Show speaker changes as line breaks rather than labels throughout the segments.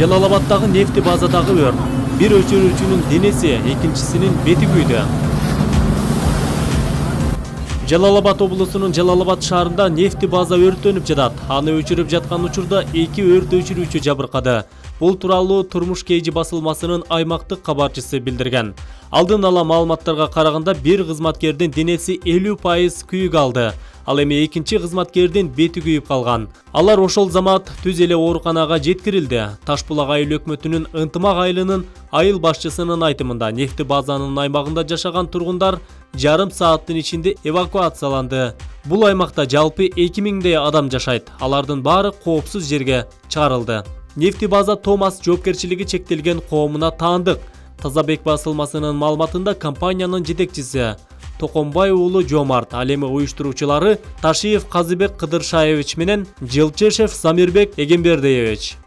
Жалал Абадтагы нефти базадагы өрт. Bir өчүрүүчүнүн денеси, экинчисинин бети күйдү. Жалал Абад облусунун Жалал Абад шаарында нефти база өрттөнүп жатат. Аны өчүрүп жаткан учурда 2 өрт өчүрүүчү жабыркады. Бул тууралуу Турмуш Кейжи басылмасынын аймактык кабарчысы билдирген. Алдын ала маалыматтарга караганда бир кызматкердин денеси 50% күйүк алды. Ал эми экинчи кызматкердин бети күйүп калган. Алар ошол замат түз эле ооруканага жеткирилди. Таш Булак айыл өкмөтүнүн Ынтымак айылынын айыл башчысынын айтымында нефти базанын аймагында жашаган тургундар жарым сааттын ичинде эвакуацияланды. Бул аймакта жалпы 2000дей адам жашайт. Алардын баары коопсуз жерге чыгарылды. Нефти база Томас жоопкерчилиги чектелген коомуна таандык. Тазабек басылмасынын маалыматында компаниянын жетекчиси Токомбай уулу Жомарт, ал эми уюштуруучулары Ташиев Казыбек Кыдыршаевич менен Жылчешев Самирбек Эгембердиевич.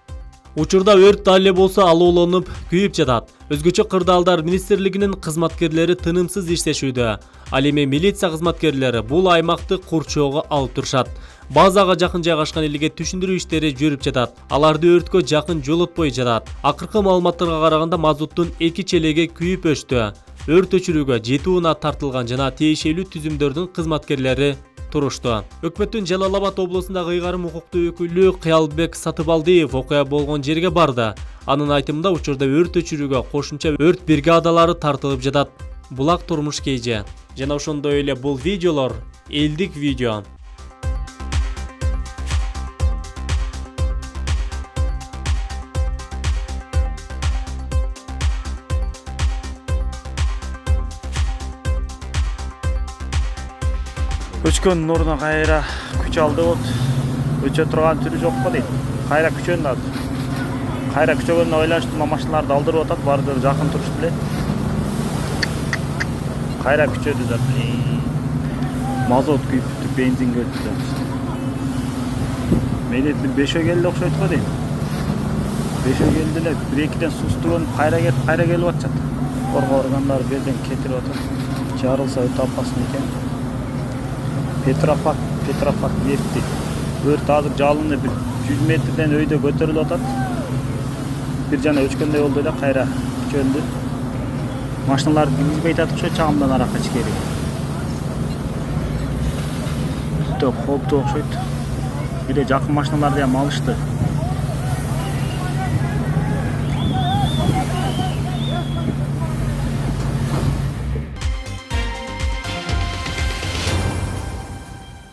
Учурда өрт дале болсо алууланып күйүп жатат. Өзгөчө кырдаалдар министрлигинин кызматкерлери тынымсыз иштешүүдө. Ал эми милиция кызматкерлери бул аймакты курчоого алып турушат. Базага жакын жайгашкан элге түшүндүрүү иштери жүрүп жатат. Аларды өрткө жакын жолотпой жатат. Акыркы маалыматтарга караганда мазуттун 2 челеги күйүп өчтү. Өрт өчүрүүгө 7 унаа тартылган жана тиешелүү түзүмдөрдүн кызматкерлери турушту. Өкмөттүн Жалал Абад облусундагы ыйгарым укуктуу өкүлү Кыялбек Сатыбалдиев окуя болгон жерге барды. Анын айтымында учурда өрт өчүрүүгө кошумча өрт бригадалары тартылып жатат. Булак Турмуш Кейжи. Жана ошондой эле бул видеолор элдик видео.
Өчкөн ордуна кайра күч алды болот. Өчө турган түрү жок го дейт. Кайра күчөнү да. Кайра күчөгөнүнө байланыштуу машиналарды алдырып атат, баардыгы жакын турушту эле. Кайра күчөдү да. Мазот күйүп бүттү, бензин келди. Менин 5 келди окшойт го дейт. 5 келди эле, 1-2ден сустугун кайра келип атышат. Коргоо органдары берден кетирип атат. Жарылса өтө апасын экен. Петрофак нефти. Өрт азыр жалыны 100 метрден өйдө көтөрүлүп атат. Бир жана өчкөндөй болду эле, кайра күчөндү. Машиналар киргизбей атат ошо чагымдан аракка ичкери. Өтө кооптуу окшойт. Бир жакын машиналарды ham алышты.